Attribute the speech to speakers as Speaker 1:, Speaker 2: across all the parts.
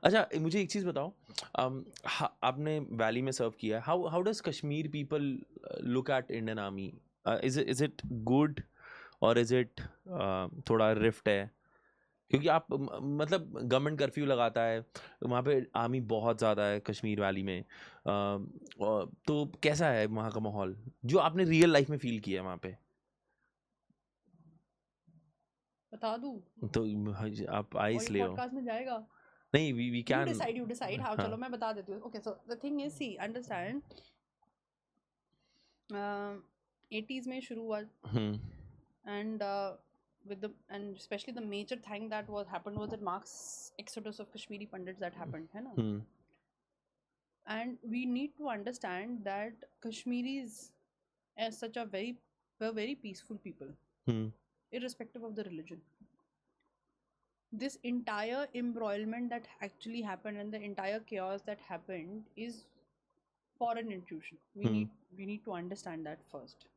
Speaker 1: अच्छा मुझे एक चीज़ बताओ, आपने वैली में सर्व किया है, how how does Kashmir people look at Indian army? Is it good और इज इट थोड़ा रिफ्ट है? क्योंकि आप मतलब गवर्नमेंट कर्फ्यू लगाता है, वहाँ पे आर्मी बहुत ज़्यादा है कश्मीर वैली में, तो कैसा है वहाँ का माहौल जो आपने रियल लाइफ में फील किया है वहाँ पे?
Speaker 2: बता दूं?
Speaker 1: तो आप आए
Speaker 2: और ये
Speaker 1: इसलिए हो?
Speaker 2: पॉडकास्ट में जाएगा?
Speaker 1: नहीं, वी कैन।
Speaker 2: You decide. हाँ,
Speaker 1: हाँ।
Speaker 2: चलो मैं बता देती हूँ। Okay, so the thing is, see, understand, 80s में शुरू हुआ,
Speaker 1: हम्म।
Speaker 2: and and especially the major thing that was happened was that Marx exodus of Kashmiri Pandits that happened, है ना?
Speaker 1: हम्म।
Speaker 2: And we need to understand that Kashmiris as such were very peaceful people,
Speaker 1: hmm.
Speaker 2: irrespective of the religion. This entire embroilment that actually happened and the entire chaos that happened is foreign intrusion.
Speaker 1: Hmm.
Speaker 2: We need to understand that first.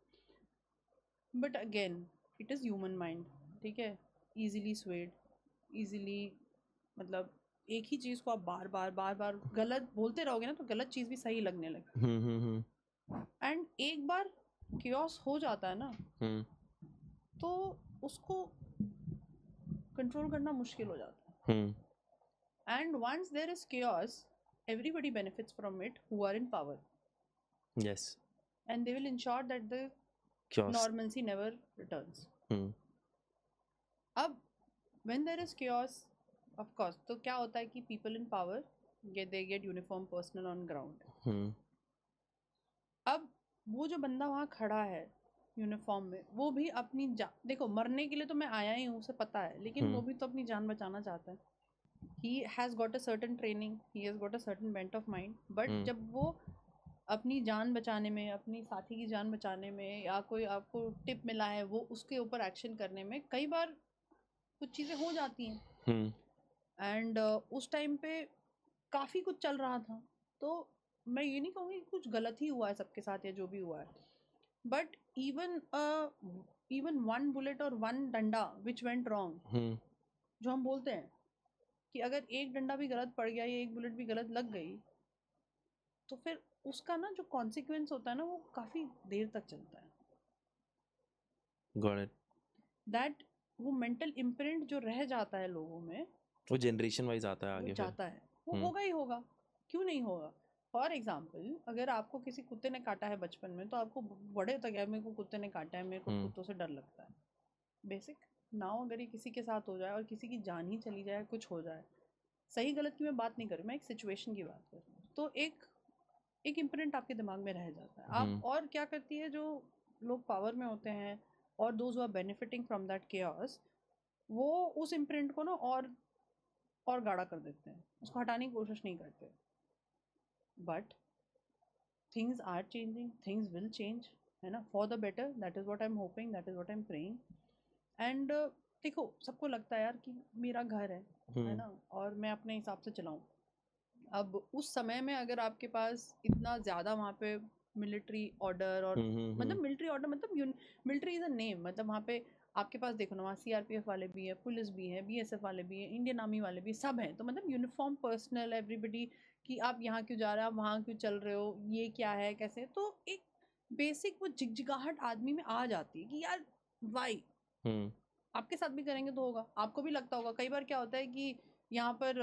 Speaker 2: But again, it is human mind, ठीक है? Easily swayed, easily, मतलब एक ही चीज को आप बार बार बार बार गलत बोलते रहोगे ना, तो गलत चीज भी सही लगने लगती
Speaker 1: हम्म। हम्म।
Speaker 2: है। एंड एक बार क्योस हो जाता है ना,
Speaker 1: हम्म।
Speaker 2: तो उसको कंट्रोल करना मुश्किल हो जाता
Speaker 1: हम्म।
Speaker 2: है। And once there is chaos, everybody benefits from it who are in power,
Speaker 1: यस।
Speaker 2: and they will ensure that the
Speaker 1: chaos.
Speaker 2: normalcy never returns.
Speaker 1: Hmm.
Speaker 2: अब when there is chaos, of course, तो क्या होता है कि people in power they get uniform personnel on ground.
Speaker 1: हम्म।
Speaker 2: अब वो जो बंदा वहाँ खड़ा है यूनिफॉर्म में, वो भी अपनी देखो, मरने के लिए तो मैं आया ही हूँ, उसे पता है, लेकिन वो
Speaker 1: हम्म।
Speaker 2: भी तो अपनी जान बचाना चाहता है। He has got a certain training, he has got a certain bent of mind, but
Speaker 1: hmm.
Speaker 2: जब वो अपनी जान बचाने में, अपनी साथी की जान बचाने में, या कोई आपको टिप मिला है वो उसके ऊपर एक्शन करने में, कई बार कुछ चीज़ें हो जाती हैं।
Speaker 1: हम्म।
Speaker 2: एंड उस टाइम पे काफ़ी कुछ चल रहा था, तो मैं ये नहीं कहूँगी कि कुछ गलत ही हुआ है सबके साथ या जो भी हुआ है, बट इवन वन बुलेट और वन डंडा विच वेंट रॉन्ग,
Speaker 1: हम्म।
Speaker 2: जो हम बोलते हैं कि अगर एक डंडा भी गलत पड़ गया या एक बुलेट भी गलत लग गई, तो फिर उसका ना जो कॉन्सिक्वेंस होता है ना, वो काफ़ी देर तक चलता है।
Speaker 1: Got it.
Speaker 2: दैट वो मेंटल इम्प्रिंट जो रह जाता है लोगों में,
Speaker 1: वो जनरेशन वाइज आता है
Speaker 2: वो
Speaker 1: आगे फिर।
Speaker 2: जाता है, वो
Speaker 1: हम्म।
Speaker 2: होगा ही होगा। क्यों नहीं होगा? फॉर एग्जाम्पल, अगर आपको किसी कुत्ते ने काटा है बचपन में, तो आपको बड़े तक है, मेरे को कुत्ते ने काटा है, मेरे को
Speaker 1: हम्म।
Speaker 2: कुत्तों से डर लगता है, बेसिक। नाउ अगर ये किसी के साथ हो जाए और किसी की जान ही चली जाए, कुछ हो जाए, सही गलत की मैं बात नहीं कर रही, मैं एक सिचुएशन की बात कर रही हूँ, तो एक एक इम्प्रिंट आपके दिमाग में रह जाता है। आप
Speaker 1: हम्म।
Speaker 2: और क्या करती है, जो लोग पावर में होते हैं और those are benefiting from that chaos, वो उस इम्प्रिंट को ना और गाढ़ा कर देते हैं, उसको हटाने की कोशिश नहीं करते। But things are changing, things will change, है ना, for the better. That is what I am hoping, that is what I am praying. And देखो, सबको लगता है यार कि मेरा घर है
Speaker 1: हम्म।
Speaker 2: ना, और मैं अपने हिसाब से चलाऊं। अब उस समय में अगर आपके पास इतना ज़्यादा वहाँ पे मिलिट्री ऑर्डर, और
Speaker 1: हम्म।
Speaker 2: मतलब मिलिट्री ऑर्डर मतलब मिलिट्री इज़ अ नेम, मतलब वहाँ पे आपके पास देखो ना, वहाँ सीआरपीएफ वाले भी है, पुलिस भी है, बीएसएफ वाले भी है, इंडियन आर्मी वाले भी, सब हैं, तो मतलब यूनिफॉर्म पर्सनल एवरीबडी, कि आप यहाँ क्यों जा रहे हो, आप वहाँ क्यों चल रहे हो, ये क्या है, कैसे, तो एक बेसिक वो झिगझिगाहट आदमी में आ जाती है कि यार वाई।
Speaker 1: हम्म।
Speaker 2: आपके साथ भी करेंगे तो होगा, आपको भी लगता होगा। कई बार क्या होता है कि यहाँ पर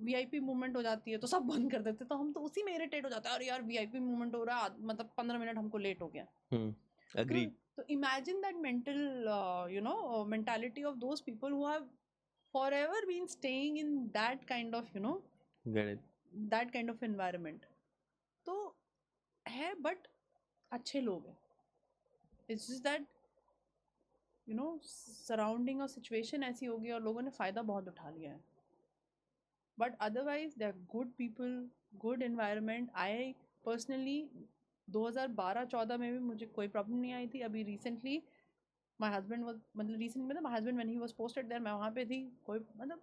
Speaker 2: वीआईपी मूवमेंट हो जाती है, तो सब बंद कर देते हैं, तो हम तो उसी में इरिटेट हो जाता है, अरे यार वीआईपी मूवमेंट हो रहा है, मतलब 15 मिनट हमको लेट हो गया। तो
Speaker 1: agreed.
Speaker 2: Imagine that mental, mentality of those people who have forever been staying in that kind of,
Speaker 1: get it.
Speaker 2: that kind of environment, तो है, बट अच्छे लोग हैं। इट्स जस्ट दैट सराउंडिंग और सिचुएशन ऐसी होगी और लोगों ने फ़ायदा बहुत उठा लिया है, but otherwise they are good people, good environment. I personally 2012-14 में भी मुझे कोई प्रॉब्लम नहीं आई थी। अभी रिसेंटली माई हस्बैंड वाज, मतलब रिसेंट मतलब my husband when he was posted there, मैं वहाँ पे थी, कोई मतलब